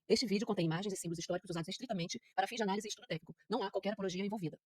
Este vídeo contém imagens e símbolos históricos usados estritamente para fins de análise e estudo técnico. Não há qualquer apologia envolvida.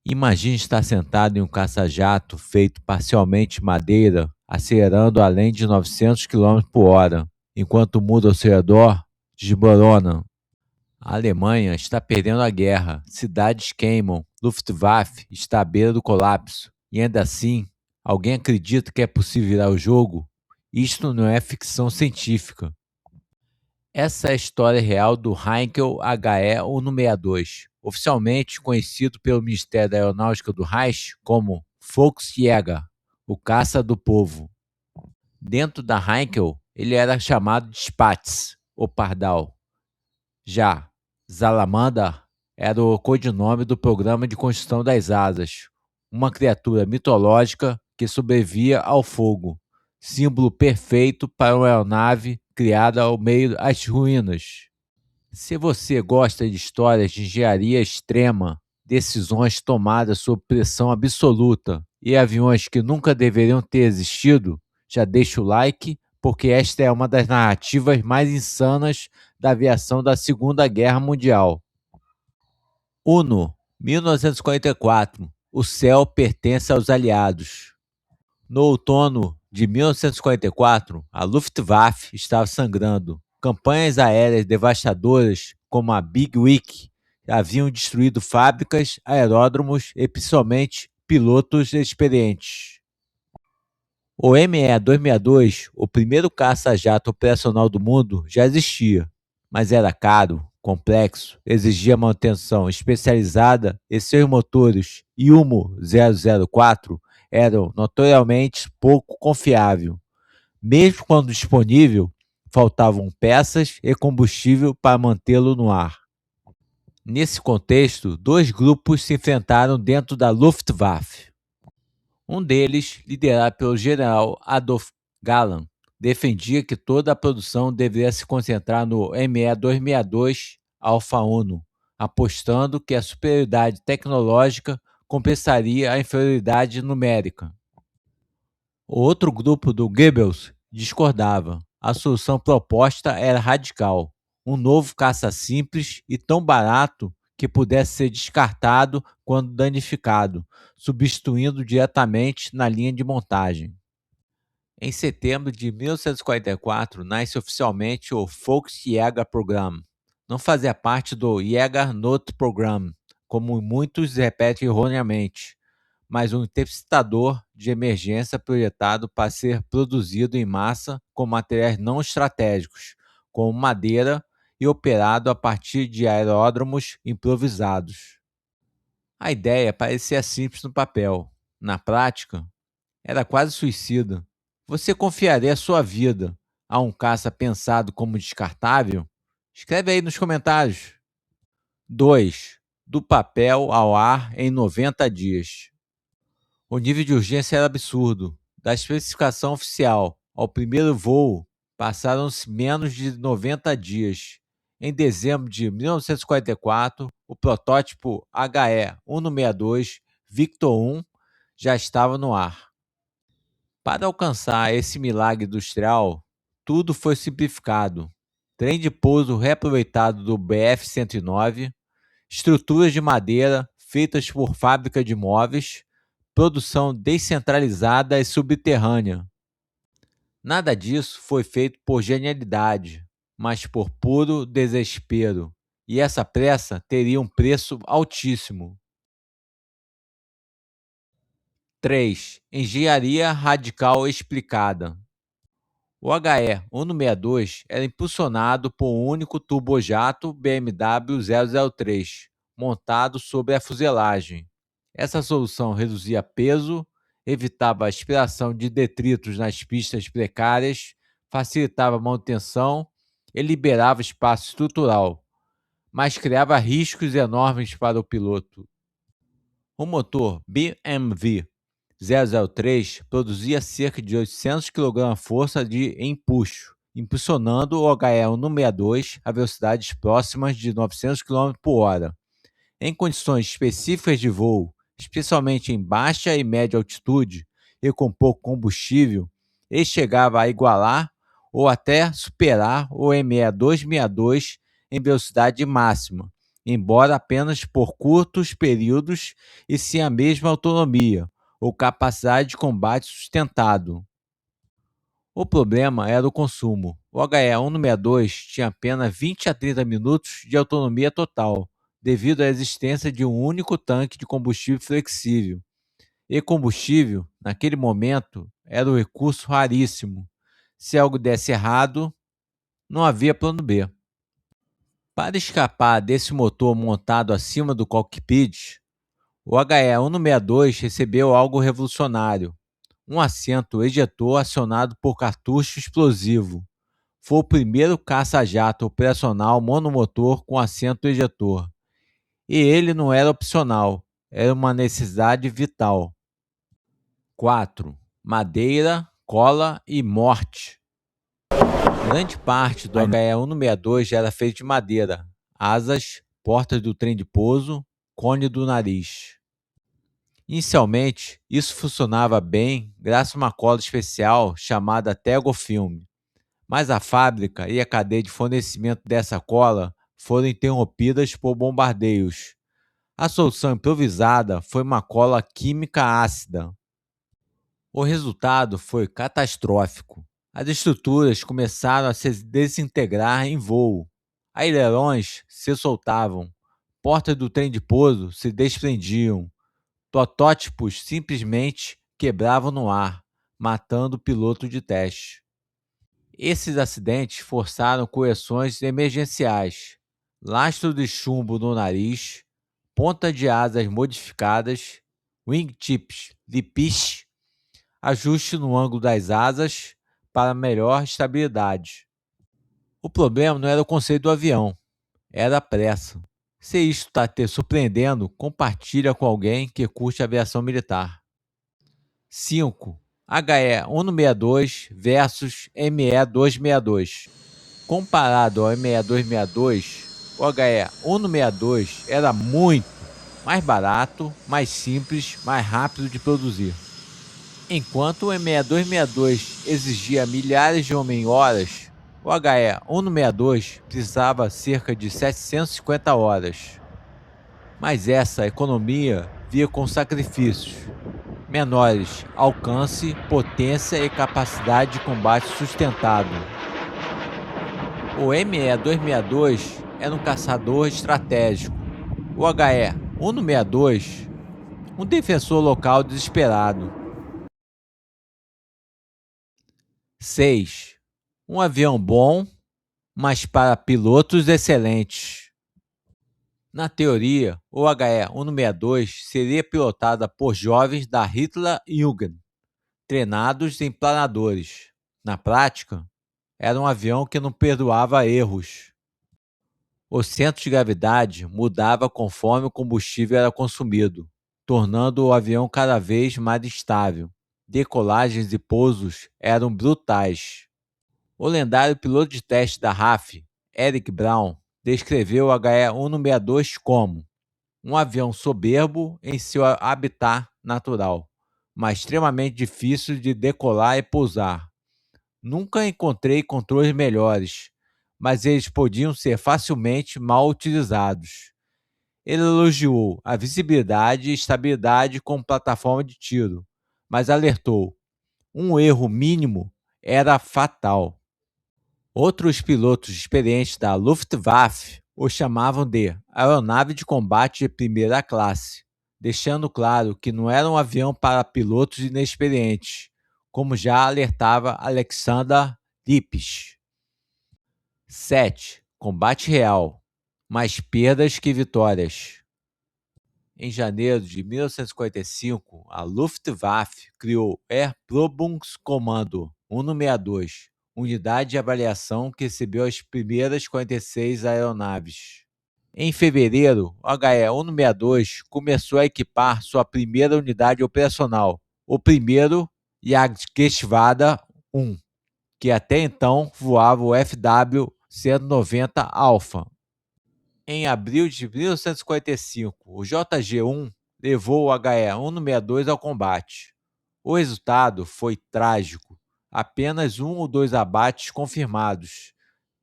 Imagine estar sentado em um caça-jato feito parcialmente de madeira, acelerando além de 900 km por hora, enquanto o mundo ao seu redor desmorona. A Alemanha está perdendo a guerra, cidades queimam, Luftwaffe está à beira do colapso. E ainda assim, alguém acredita que é possível virar o jogo? Isto não é ficção científica. Essa é a história real do Heinkel HE-162, oficialmente conhecido pelo Ministério da Aeronáutica do Reich como Volksjäger, o caça do povo. Dentro da Heinkel, ele era chamado de Spatz, o pardal. Já Salamander era o codinome do programa de construção das asas, uma criatura mitológica que sobrevivia ao fogo, símbolo perfeito para uma aeronave criada ao meio das ruínas. Se você gosta de histórias de engenharia extrema, decisões tomadas sob pressão absoluta e aviões que nunca deveriam ter existido, já deixa o like, porque esta é uma das narrativas mais insanas da aviação da Segunda Guerra Mundial. UNO, 1944. O céu pertence aos aliados. No outono de 1944, a Luftwaffe estava sangrando. Campanhas aéreas devastadoras, como a Big Week, haviam destruído fábricas, aeródromos e, principalmente, pilotos experientes. O ME-262, o primeiro caça-jato operacional do mundo, já existia, mas era caro, complexo, exigia manutenção especializada e seus motores Ilmo 004 eram notoriamente pouco confiáveis. Mesmo quando disponível, faltavam peças e combustível para mantê-lo no ar. Nesse contexto, dois grupos se enfrentaram dentro da Luftwaffe. Um deles, liderado pelo general Adolf Galland, defendia que toda a produção deveria se concentrar no ME-262 Alpha 1, apostando que a superioridade tecnológica compensaria a inferioridade numérica. O outro grupo do Goebbels discordava. A solução proposta era radical: um novo caça simples e tão barato que pudesse ser descartado quando danificado, substituindo diretamente na linha de montagem. Em setembro de 1944, nasce oficialmente o Volksjäger Program. Não fazia parte do Jäger Not Program, como muitos repetem erroneamente, mas um interceptador de emergência projetado para ser produzido em massa com materiais não estratégicos, como madeira, e operado a partir de aeródromos improvisados. A ideia parecia simples no papel. Na prática, era quase suicida. Você confiaria sua vida a um caça pensado como descartável? Escreve aí nos comentários. 2. Do papel ao ar em 90 dias. O nível de urgência era absurdo. Da especificação oficial ao primeiro voo, passaram-se menos de 90 dias. Em dezembro de 1944, o protótipo HE-162 Victor 1 já estava no ar. Para alcançar esse milagre industrial, tudo foi simplificado. Trem de pouso reaproveitado do BF-109, estruturas de madeira feitas por fábrica de móveis, produção descentralizada e subterrânea. Nada disso foi feito por genialidade, mas por puro desespero, e essa pressa teria um preço altíssimo. 3. Engenharia radical explicada. O HE-162 era impulsionado por um único turbojato BMW 003, montado sobre a fuselagem. Essa solução reduzia peso, evitava a aspiração de detritos nas pistas precárias, facilitava a manutenção e liberava espaço estrutural, mas criava riscos enormes para o piloto. O motor BMW 003 produzia cerca de 800 kgf de empuxo, impulsionando o HE-162 a velocidades próximas de 900 km por hora. Em condições específicas de voo, especialmente em baixa e média altitude e com pouco combustível, ele chegava a igualar ou até superar o ME-262 em velocidade máxima, embora apenas por curtos períodos e sem a mesma autonomia ou capacidade de combate sustentado. O problema era o consumo. O HE-162 tinha apenas 20 a 30 minutos de autonomia total, devido à existência de um único tanque de combustível flexível. E combustível, naquele momento, era um recurso raríssimo. Se algo desse errado, não havia plano B. Para escapar desse motor montado acima do cockpit, o HE-162 recebeu algo revolucionário: um assento ejetor acionado por cartucho explosivo. Foi o primeiro caça-jato operacional monomotor com assento ejetor. E ele não era opcional, era uma necessidade vital. 4. Madeira, cola e morte. Grande parte do HE-162 era feito de madeira, asas, portas do trem de pouso, cone do nariz. Inicialmente, isso funcionava bem graças a uma cola especial chamada Tegofilm, mas a fábrica e a cadeia de fornecimento dessa cola foram interrompidas por bombardeios. A solução improvisada foi uma cola química ácida. O resultado foi catastrófico. As estruturas começaram a se desintegrar em voo. Ailerões se soltavam, portas do trem de pouso se desprendiam. Protótipos simplesmente quebravam no ar, matando o piloto de teste. Esses acidentes forçaram correções emergenciais, lastro de chumbo no nariz, ponta de asas modificadas, wingtips lipish, ajuste no ângulo das asas para melhor estabilidade. O problema não era o conceito do avião, era a pressa. Se isto está te surpreendendo, compartilha com alguém que curte aviação militar. 5. HE-162 versus ME-262. Comparado ao ME-262, o HE-162 era muito mais barato, mais simples, mais rápido de produzir. Enquanto o ME-262 exigia milhares de homem-horas, o HE-162 precisava cerca de 750 horas. Mas essa economia via com sacrifícios menores: alcance, potência e capacidade de combate sustentado. O ME-262 era um caçador estratégico. O HE-162, um defensor local desesperado. 6. Um avião bom, mas para pilotos excelentes. Na teoria, o HE-162 seria pilotada por jovens da Hitlerjugend, treinados em planadores. Na prática, era um avião que não perdoava erros. O centro de gravidade mudava conforme o combustível era consumido, tornando o avião cada vez mais instável. Decolagens e pousos eram brutais. O lendário piloto de teste da RAF, Eric Brown, descreveu o HE-162 como um avião soberbo em seu habitat natural, mas extremamente difícil de decolar e pousar. Nunca encontrei controles melhores, mas eles podiam ser facilmente mal utilizados. Ele elogiou a visibilidade e estabilidade como plataforma de tiro, mas alertou: um erro mínimo era fatal. Outros pilotos experientes da Luftwaffe o chamavam de aeronave de combate de primeira classe, deixando claro que não era um avião para pilotos inexperientes, como já alertava Alexander Lipsch. 7. Combate real. Mais perdas que vitórias. Em janeiro de 1945, a Luftwaffe criou o Erprobungskommando 162, unidade de avaliação que recebeu as primeiras 46 aeronaves. Em fevereiro, o HE-162 começou a equipar sua primeira unidade operacional, o primeiro Jagdgeschwader 1, que até então voava o FW-190 Alpha. Em abril de 1945, o JG-1 levou o HE-162 ao combate. O resultado foi trágico. apenas 1 ou 2 abates confirmados,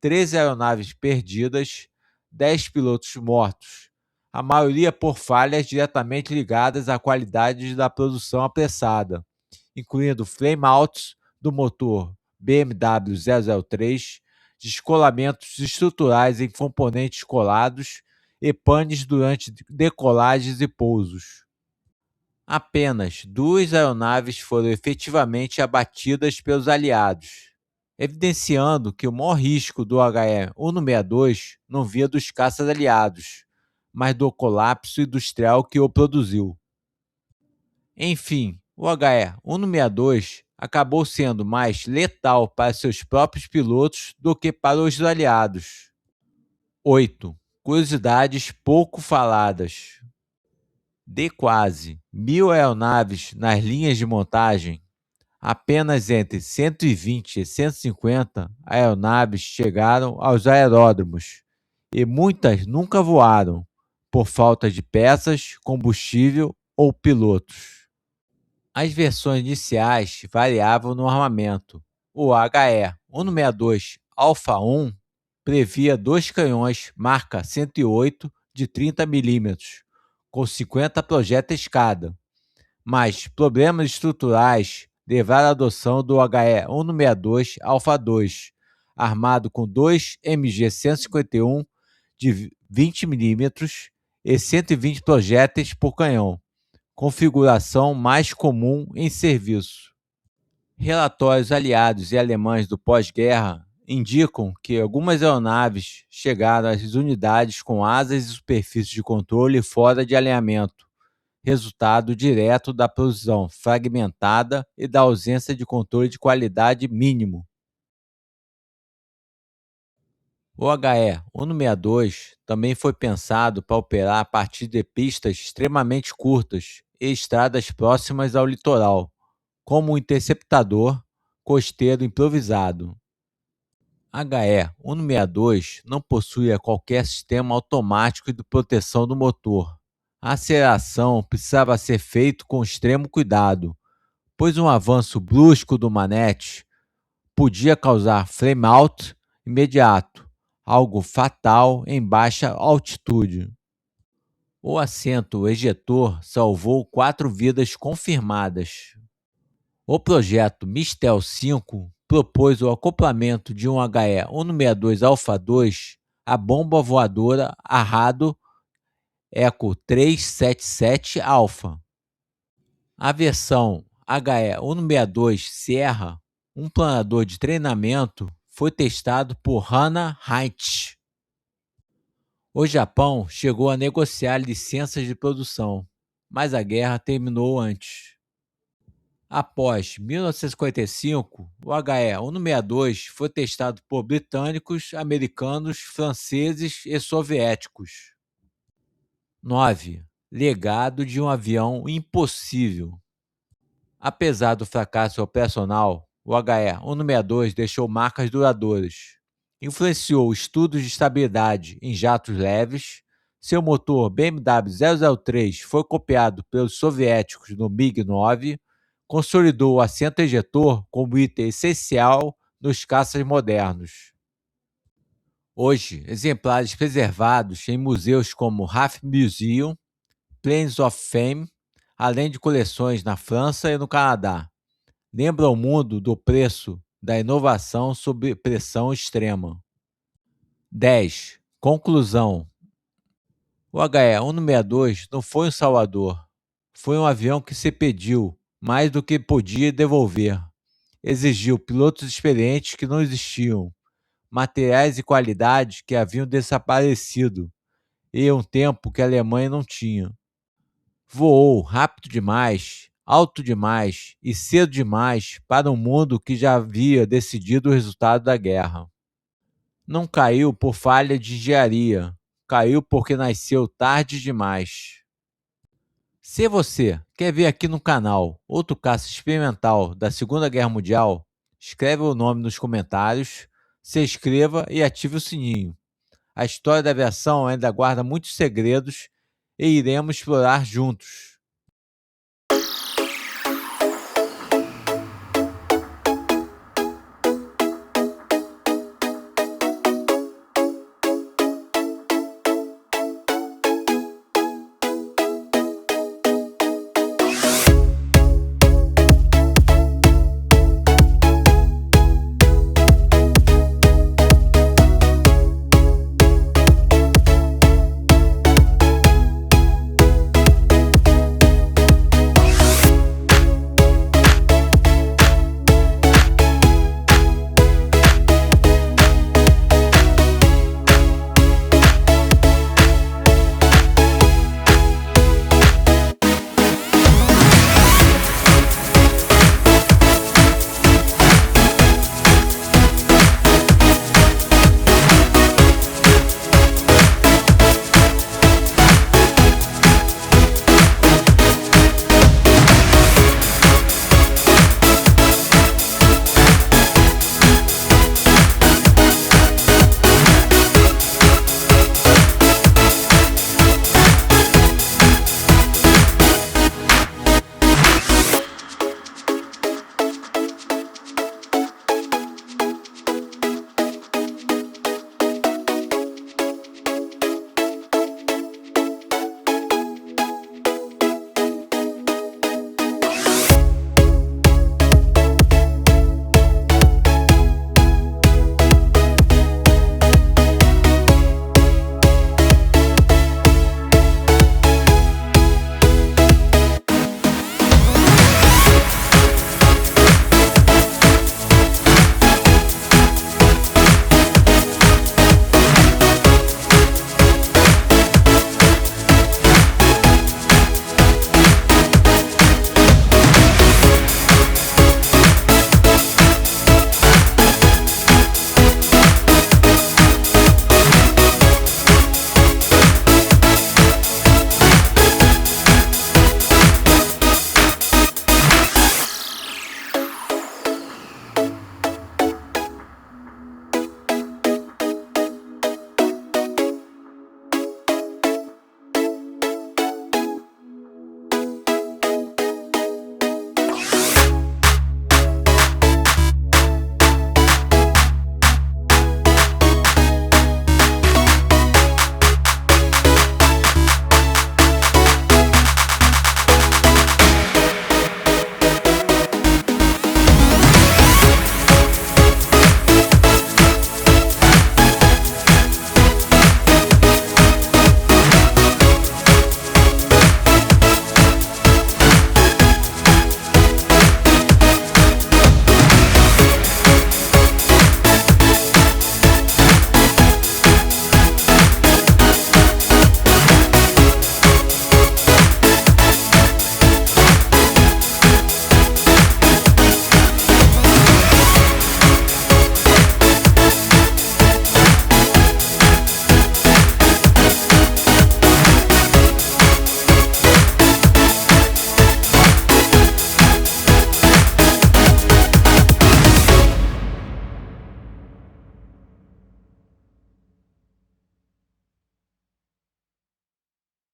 13 aeronaves perdidas, 10 pilotos mortos, a maioria por falhas diretamente ligadas à qualidade da produção apressada, incluindo flameouts do motor BMW 003, descolamentos estruturais em componentes colados e panes durante decolagens e pousos. Apenas 2 aeronaves foram efetivamente abatidas pelos aliados, evidenciando que o maior risco do HE-162 não vinha dos caças aliados, mas do colapso industrial que o produziu. Enfim, o HE-162 acabou sendo mais letal para seus próprios pilotos do que para os aliados. 8. Curiosidades pouco faladas. De quase 1.000 aeronaves nas linhas de montagem, apenas entre 120 e 150 aeronaves chegaram aos aeródromos e muitas nunca voaram, por falta de peças, combustível ou pilotos. As versões iniciais variavam no armamento. O HE-162 Alpha 1 previa 2 canhões marca 108 de 30 mm, com 50 projéteis cada, mas problemas estruturais levaram à adoção do HE-162 Alpha 2, armado com 2 MG-151 de 20 mm e 120 projéteis por canhão, configuração mais comum em serviço. Relatórios aliados e alemães do pós-guerra indicam que algumas aeronaves chegaram às unidades com asas e superfície de controle fora de alinhamento, resultado direto da produção fragmentada e da ausência de controle de qualidade mínimo. O HE-162 também foi pensado para operar a partir de pistas extremamente curtas e estradas próximas ao litoral, como um interceptador costeiro improvisado. HE-162 não possuía qualquer sistema automático de proteção do motor. A aceleração precisava ser feita com extremo cuidado, pois um avanço brusco do manete podia causar flameout imediato, algo fatal em baixa altitude. O assento ejetor salvou 4 vidas confirmadas. O projeto Mistel 5 propôs o acoplamento de um HE-162 Alpha 2 à bomba voadora Arrado Eco 377 Alpha. A versão HE-162 Sierra, um planador de treinamento, foi testado por Hannah Heinz. O Japão chegou a negociar licenças de produção, mas a guerra terminou antes. Após 1945, o HE-162 foi testado por britânicos, americanos, franceses e soviéticos. 9. Legado de um avião impossível. Apesar do fracasso operacional, o HE-162 deixou marcas duradouras. Influenciou estudos de estabilidade em jatos leves. Seu motor BMW 003 foi copiado pelos soviéticos no MiG-9. Consolidou o assento ejetor como item essencial nos caças modernos. Hoje, exemplares preservados em museus como RAF Museum, Planes of Fame, além de coleções na França e no Canadá, lembram ao mundo do preço da inovação sob pressão extrema. 10. Conclusão. O HE-162 não foi um salvador. Foi um avião que se pediu mais do que podia devolver. Exigiu pilotos experientes que não existiam, materiais e qualidade que haviam desaparecido, e um tempo que a Alemanha não tinha. Voou rápido demais, alto demais e cedo demais para um mundo que já havia decidido o resultado da guerra. Não caiu por falha de engenharia, caiu porque nasceu tarde demais. Se você quer ver aqui no canal outro caça experimental da Segunda Guerra Mundial, escreve o nome nos comentários, se inscreva e ative o sininho. A história da aviação ainda guarda muitos segredos e iremos explorar juntos.